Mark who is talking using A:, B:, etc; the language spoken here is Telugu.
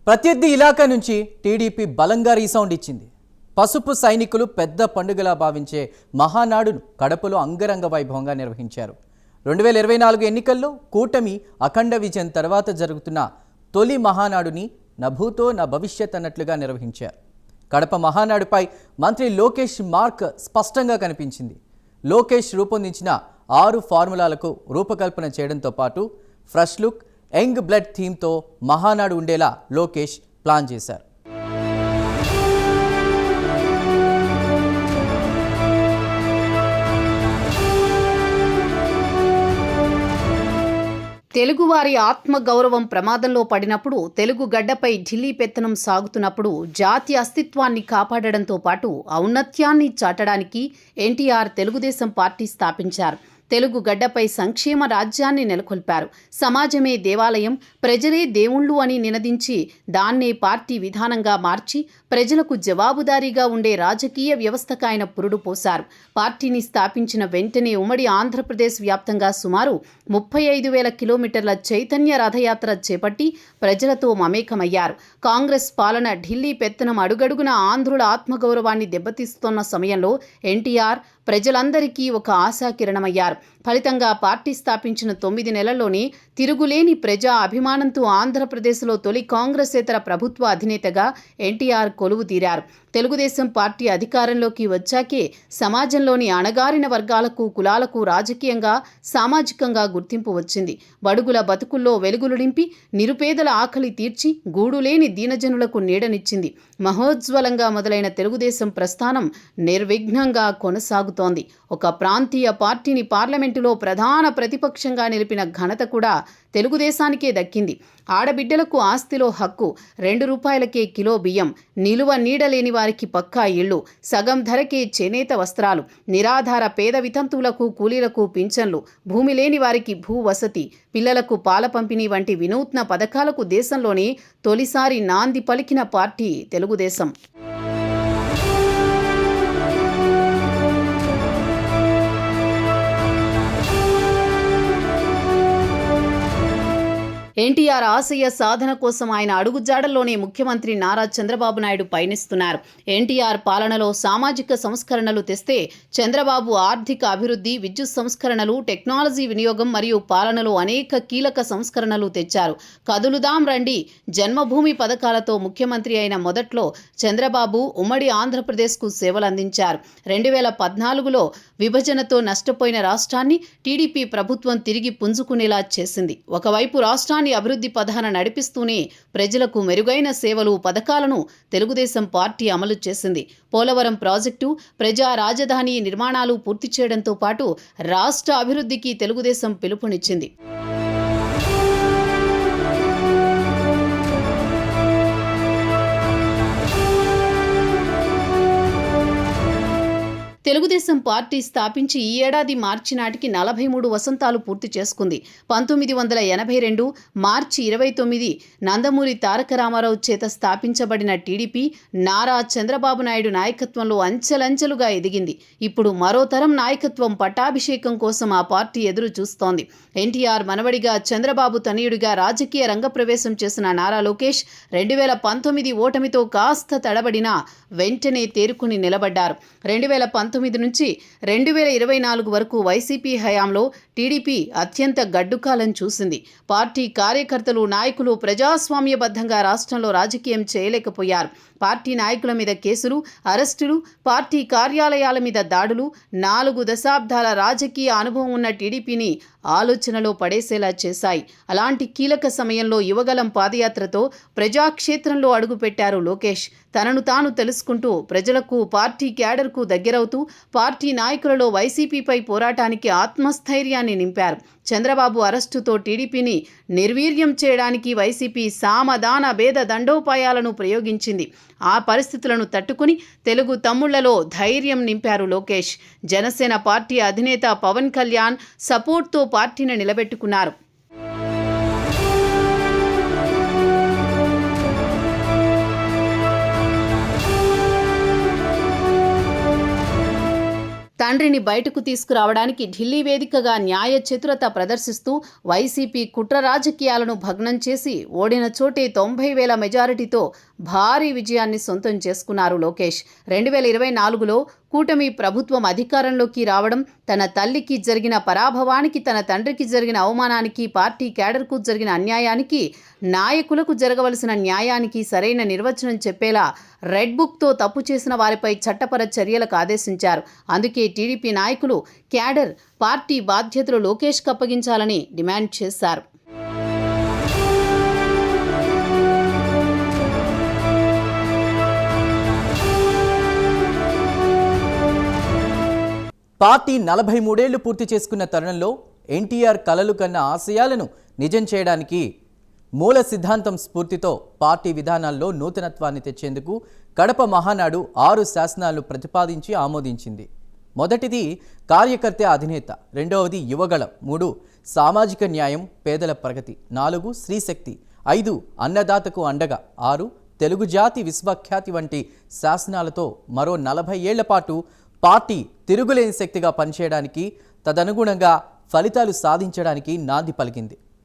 A: ప్రత్యర్థి ఇలాకా నుంచి టీడీపీ బలంగా రీసౌండ్ ఇచ్చింది. పసుపు సైనికులు పెద్ద పండుగలా భావించే మహానాడును కడపలో అంగరంగ వైభవంగా నిర్వహించారు. 2024 ఎన్నికల్లో కూటమి అఖండ విజయం తర్వాత జరుగుతున్న తొలి మహానాడుని నభూతో నా భవిష్యత్ అన్నట్లుగా నిర్వహించారు. కడప మహానాడుపై మంత్రి లోకేష్ మార్క్ స్పష్టంగా కనిపించింది. లోకేష్ రూపొందించిన 6 ఫార్ములాలకు రూపకల్పన చేయడంతో పాటు ఫ్రెష్ లుక్, యంగ్ బ్లడ్ థీమ్తో మహానాడు ఉండేలా లోకేష్ ప్లాన్ చేశారు.
B: తెలుగువారి ఆత్మగౌరవం ప్రమాదంలో పడినప్పుడు, తెలుగు గడ్డపై ఢిల్లీ పెత్తనం సాగుతున్నప్పుడు జాతి అస్తిత్వాన్ని కాపాడడంతో పాటు ఔన్నత్యాన్ని చాటడానికి ఎన్టీఆర్ తెలుగుదేశం పార్టీ స్థాపించారు. తెలుగు గడ్డపై సంక్షేమ రాజ్యాన్ని నెలకొల్పారు. సమాజమే దేవాలయం, ప్రజలే దేవుళ్ళు అని నినదించి దాన్నే పార్టీ విధానంగా మార్చి ప్రజలకు జవాబుదారీగా ఉండే రాజకీయ వ్యవస్థకు ఆయన పురుడు పోశారు. పార్టీని స్థాపించిన వెంటనే ఉమ్మడి ఆంధ్రప్రదేశ్ వ్యాప్తంగా సుమారు 35,000 కిలోమీటర్ల చైతన్య రథయాత్ర చేపట్టి ప్రజలతో మమేకమయ్యారు. కాంగ్రెస్ పాలన ఢిల్లీ పెత్తనం అడుగడుగున ఆంధ్రుల ఆత్మగౌరవాన్ని దెబ్బతీస్తున్న సమయంలో ఎన్టీఆర్ ప్రజలందరికీ ఒక ఆశాకిరణమయ్యారు. ఫలితంగా పార్టీ స్థాపించిన 9 నెలల్లోనే తిరుగులేని ప్రజా అభిమానంతో ఆంధ్రప్రదేశ్లో తొలి కాంగ్రెసేతర ప్రభుత్వ అధినేతగా ఎన్టీఆర్ కొలువు తీరారు. తెలుగుదేశం పార్టీ అధికారంలోకి వచ్చాకే సమాజంలోని అణగారిన వర్గాలకు, కులాలకు రాజకీయంగా, సామాజికంగా గుర్తింపు వచ్చింది. బడుగుల బతుకుల్లో వెలుగులు నింపి, నిరుపేదల ఆకలి తీర్చి, గూడులేని దీనజనులకు నీడనిచ్చింది. మహోజ్వలంగా మొదలైన తెలుగుదేశం ప్రస్థానం నిర్విఘ్నంగా కొనసాగుతోంది. ఒక ప్రాంతీయ పార్టీని పార్లమెంటులో ప్రధాన ప్రతిపక్షంగా నిలిపిన ఘనత కూడా తెలుగుదేశానికే దక్కింది. ఆడబిడ్డలకు ఆస్తిలో హక్కు, 2 రూపాయలకే కిలో బియ్యం, నిలువ నీడలేని వారికి పక్కా ఇళ్ళు, సగం ధరకే చేనేత వస్త్రాలు, నిరాధార పేద వితంతువులకు, కూలీలకు పింఛన్లు, భూమి లేని వారికి భూ వసతి, పిల్లలకు పాల పంపిణీ వంటి వినూత్న పథకాలకు దేశంలోనే తొలిసారి నాంది పలికిన పార్టీ తెలుగుదేశం. ఎన్టీఆర్ ఆశయ సాధన కోసం ఆయన అడుగుజాడల్లోనే ముఖ్యమంత్రి నారా చంద్రబాబు నాయుడు పయనిస్తున్నారు. ఎన్టీఆర్ పాలనలో సామాజిక సంస్కరణలు తెస్తే చంద్రబాబు ఆర్థిక అభివృద్ధి, విద్యుత్ సంస్కరణలు, టెక్నాలజీ వినియోగం మరియు పాలనలో అనేక కీలక సంస్కరణలు తెచ్చారు. కదులుదాం రండి, జన్మభూమి పథకాలతో ముఖ్యమంత్రి అయిన మొదట్లో చంద్రబాబు ఉమ్మడి ఆంధ్రప్రదేశ్కు సేవలందించారు. 2014లో విభజనతో నష్టపోయిన రాష్ట్రాన్ని టీడీపీ ప్రభుత్వం తిరిగి పుంజుకునేలా చేసింది. ఒకవైపు రాష్ట్రాన్ని అభివృద్ధి పథాన నడిపిస్తూనే ప్రజలకు మెరుగైన సేవలు, పథకాలను తెలుగుదేశం పార్టీ అమలు చేసింది. పోలవరం ప్రాజెక్టు, ప్రజా రాజధాని నిర్మాణాలు పూర్తి చేయడంతో పాటు రాష్ట్ర అభివృద్ధికి తెలుగుదేశం పిలుపునిచ్చింది. తెలుగుదేశం పార్టీ స్థాపించి ఈ ఏడాది మార్చి నాటికి 43 వసంతాలు పూర్తి చేసుకుంది. 1982 మార్చి 29 నందమూరి తారక రామారావు చేత స్థాపించబడిన టీడీపీ నారా చంద్రబాబు నాయుడు నాయకత్వంలో అంచెలంచెలుగా ఎదిగింది. ఇప్పుడు మరో తరం నాయకత్వం పట్టాభిషేకం కోసం ఆ పార్టీ ఎదురు చూస్తోంది. ఎన్టీఆర్ మనవడిగా, చంద్రబాబు తనయుడిగా రాజకీయ రంగప్రవేశం చేసిన నారా లోకేష్ 2019 ఓటమితో కాస్త తడబడినా వెంటనే తేరుకుని నిలబడ్డారు. 2019 నుంచి 2024 వరకు వైసీపీ హయాంలో టీడీపీ అత్యంత గడ్డుకాలం చూసింది. పార్టీ కార్యకర్తలు, నాయకులు ప్రజాస్వామ్యబద్ధంగా రాష్ట్రంలో రాజకీయం చేయలేకపోయారు. పార్టీ నాయకుల మీద కేసులు, అరెస్టులు, పార్టీ కార్యాలయాల మీద దాడులు 4 దశాబ్దాల రాజకీయ అనుభవం ఉన్న టీడీపీని ఆలోచనలో పడేసేలా చేశాయి. అలాంటి కీలక సమయంలో యువగలం పాదయాత్రతో ప్రజాక్షేత్రంలో అడుగుపెట్టారు లోకేష్. తనను తాను తెలుసుకుంటూ ప్రజలకు, పార్టీ క్యాడర్కు దగ్గరవుతూ పార్టీ నాయకులలో వైసీపీపై పోరాటానికి ఆత్మస్థైర్యాన్ని నింపారు. చంద్రబాబు అరెస్టుతో టీడీపీని నిర్వీర్యం చేయడానికి వైసీపీ సామధాన భేద దండోపాయాలను ప్రయోగించింది. ఆ పరిస్థితులను తట్టుకుని తెలుగు తమ్ముళ్లలో ధైర్యం నింపారు లోకేష్. జనసేన పార్టీ అధినేత పవన్ కళ్యాణ్ సపోర్ట్తో పార్టీని నిలబెట్టుకున్నారు. తండ్రి వారిని బయటకు తీసుకురావడానికి ఢిల్లీ వేదికగా న్యాయ చతురత ప్రదర్శిస్తూ వైసీపీ కుట్ర రాజకీయాలను భగ్నం చేసి ఓడిన చోటే 90,000 మెజారిటీతో భారీ విజయాన్ని సొంతం చేసుకున్నారు లోకేష్. 2024లో కూటమి ప్రభుత్వం అధికారంలోకి రావడం, తన తల్లికి జరిగిన పరాభవానికి, తన తండ్రికి జరిగిన అవమానానికి, పార్టీ క్యాడర్కు జరిగిన అన్యాయానికి, నాయకులకు జరగవలసిన న్యాయానికి సరైన నిర్వచనం చెప్పేలా రెడ్ బుక్తో తప్పు చేసిన వారిపై చట్టపర చర్యలకు ఆదేశించారు. అందుకే టీడీపీ నాయకులు, క్యాడర్ పార్టీ బాధ్యతలు లోకేష్కు అప్పగించాలని డిమాండ్ చేశారు.
A: పార్టీ 43 ఏళ్లు పూర్తి చేసుకున్న తరుణంలో ఎన్టీఆర్ కలలు కన్న ఆశయాలను నిజం చేయడానికి మూల సిద్ధాంతం స్ఫూర్తితో పార్టీ విధానాల్లో నూతనత్వాన్ని తెచ్చేందుకు కడప మహానాడు 6 శాసనాలను ప్రతిపాదించి ఆమోదించింది. మొదటిది కార్యకర్త అధినేత, రెండవది యువగళం, 3 సామాజిక న్యాయం పేదల ప్రగతి, 4 స్త్రీశక్తి, 5 అన్నదాతకు అండగా, 6 తెలుగు జాతి విశ్వఖ్యాతి వంటి శాసనాలతో మరో 40 ఏళ్ల పాటు పార్టీ తిరుగులేని శక్తిగా పనిచేయడానికి, తదనుగుణంగా ఫలితాలు సాధించడానికి నాంది పలికింది.